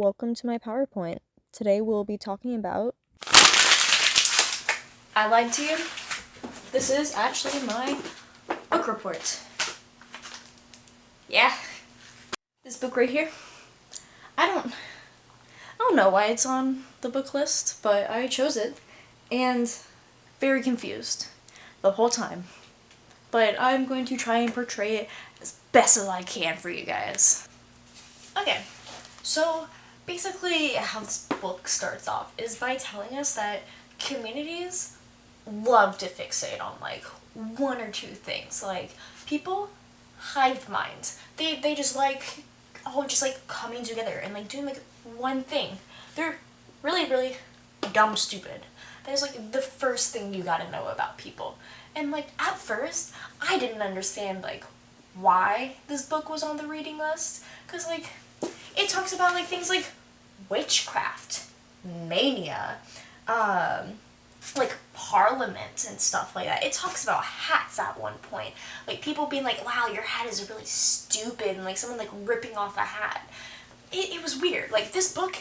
Welcome to my PowerPoint. Today we'll be talking about... I lied to you. This is actually my book report. Yeah. This book right here. I don't know why it's on the book list, but I chose it and very confused the whole time. But I'm going to try and portray it as best as I can for you guys. Okay, so basically how this book starts off is by telling us that communities love to fixate on like one or two things. Like people hive mind. They just like just like coming together and like doing like one thing. They're really dumb stupid. That is like the first thing you gotta know about people. And like at first I didn't understand like why this book was on the reading list, because like it talks about like things like witchcraft, mania, like parliament and stuff like that. It talks about hats at one point, like people being like, wow, your hat is really stupid, and like someone like ripping off a hat. It was weird. Like this book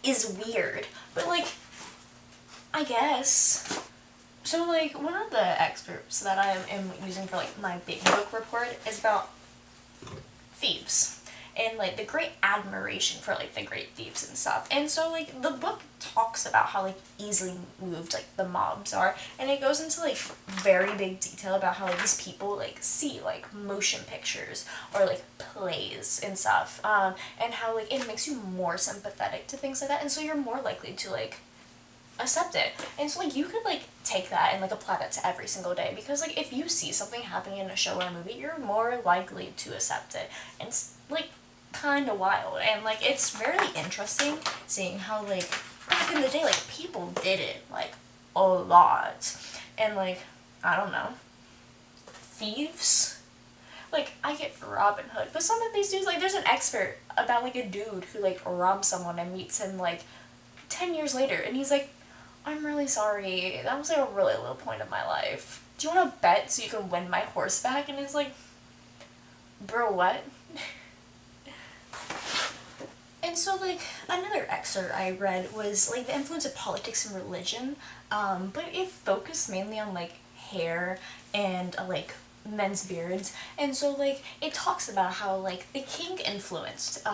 is weird, but like I guess so. Like one of the excerpts that I am using for like my big book report is about thieves and like the great admiration for like the great thieves and stuff. And so like the book talks about how like easily moved like the mobs are, and it goes into like very big detail about how like these people like see like motion pictures or like plays and stuff, and how like it makes you more sympathetic to things like that, and so you're more likely to like accept it. And so like you could like take that and like apply that to every single day, because like if you see something happening in a show or a movie, you're more likely to accept it. And it's like kind of wild, and like it's very interesting seeing how like back in the day like people did it like a lot. And like I don't know, thieves, like I get Robin Hood, but some of these dudes, like there's an expert about like a dude who like robs someone and meets him like 10 years later, and he's like, I'm really sorry, that was like a really low point of my life. Do you want to bet so you can win my horse back? And he's like, bro, what? And so like another excerpt I read was like the influence of politics and religion, but it focused mainly on like hair and like men's beards. And so like it talks about how like the king influenced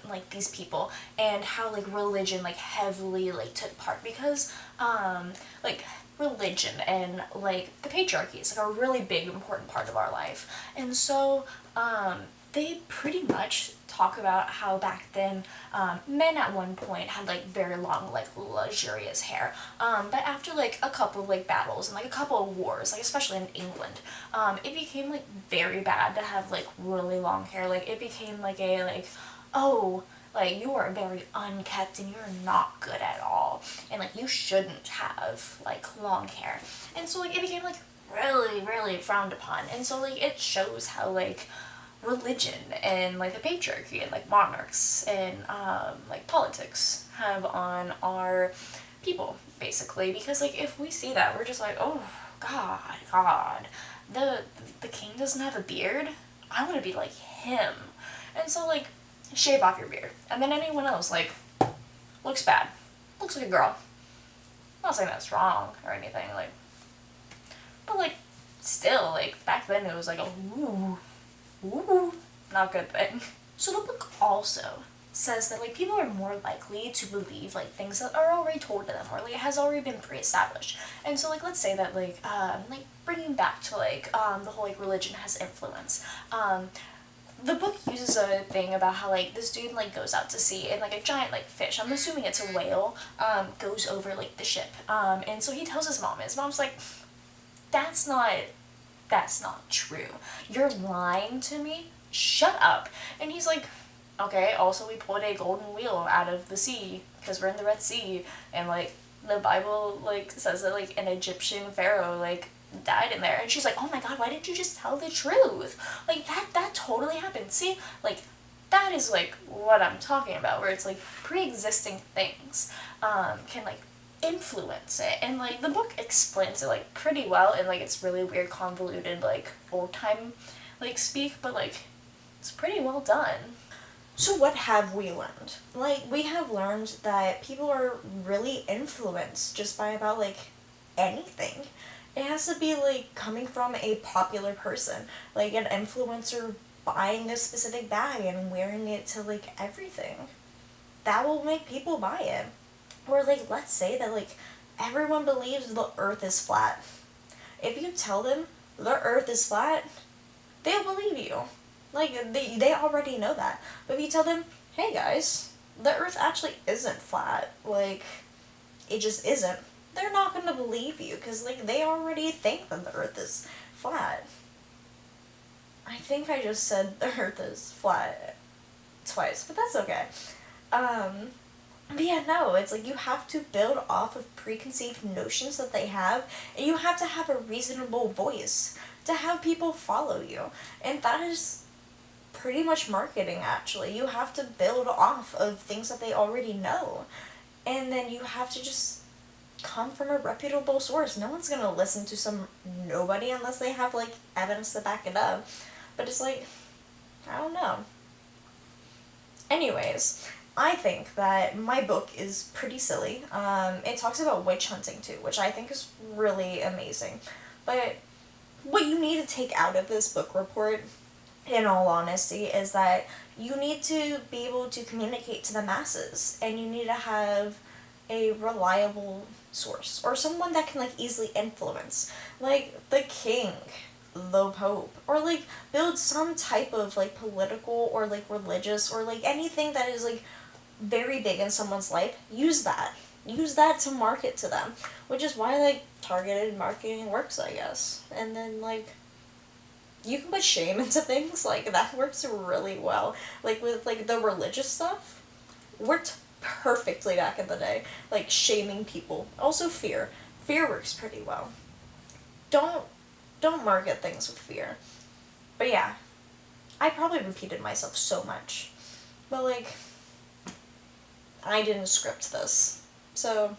like these people, and how like religion like heavily like took part, because like religion and like the patriarchy is like a really big important part of our life. And so they pretty much talk about how back then men at one point had like very long like luxurious hair, but after like a couple of like battles and like a couple of wars, like especially in England, it became like very bad to have like really long hair. Like it became like a like, oh, like you are very unkept and you're not good at all, and like you shouldn't have like long hair. And so like it became like really frowned upon. And so like it shows how like religion and like the patriarchy and like monarchs and like politics have on our people, basically. Because like if we see that, we're just like, oh god, the king doesn't have a beard, I want to be like him. And so like shave off your beard, and then anyone else like looks bad, looks like a girl. I'm not saying that's wrong or anything, like, but like still, like back then it was like a ooh, not good thing. So the book also says that like people are more likely to believe like things that are already told to them, or like it has already been pre-established. And so like let's say that like bringing back to like the whole like religion has influence. The book uses a thing about how like this dude like goes out to sea, and like a giant like fish, I'm assuming it's a whale, goes over like the ship, and so he tells his mom, and his mom's like, that's not true. You're lying to me. Shut up. And he's like, okay, also we pulled a golden wheel out of the sea because we're in the Red Sea, and like the Bible like says that like an Egyptian pharaoh like died in there. And she's like, oh my god, why didn't you just tell the truth? Like that totally happened. See, like that is like what I'm talking about, where it's like pre-existing things can like influence it. And like the book explains it like pretty well, and like it's really weird convoluted like old time like speak, but like it's pretty well done. So what have we learned? Like, we have learned that people are really influenced just by about like anything. It has to be like coming from a popular person, like an influencer buying a specific bag and wearing it to like everything. That will make people buy it. Or like, let's say that like everyone believes the earth is flat. If you tell them the earth is flat, they'll believe you. Like, they already know that. But if you tell them, hey guys, the earth actually isn't flat, like, it just isn't, they're not gonna believe you because, like, they already think that the earth is flat. I think I just said the earth is flat twice, but that's okay. Um, but yeah, no, it's like you have to build off of preconceived notions that they have, and you have to have a reasonable voice to have people follow you. And that is pretty much marketing, actually. You have to build off of things that they already know. And then you have to just come from a reputable source. No one's gonna listen to some nobody unless they have, like, evidence to back it up. But it's like, I don't know. Anyways, I think that my book is pretty silly. It talks about witch hunting too, which I think is really amazing. But what you need to take out of this book report, in all honesty, is that you need to be able to communicate to the masses, and you need to have a reliable source or someone that can like easily influence, like the king, the pope, or like build some type of like political or like religious or like anything that is like very big in someone's life. Use that to market to them, which is why like targeted marketing works, I guess. And then like you can put shame into things, like that works really well. Like with like the religious stuff worked perfectly back in the day, like shaming people. Also fear works pretty well. Don't don't market things with fear. But yeah, I probably repeated myself so much, but like I didn't script this, so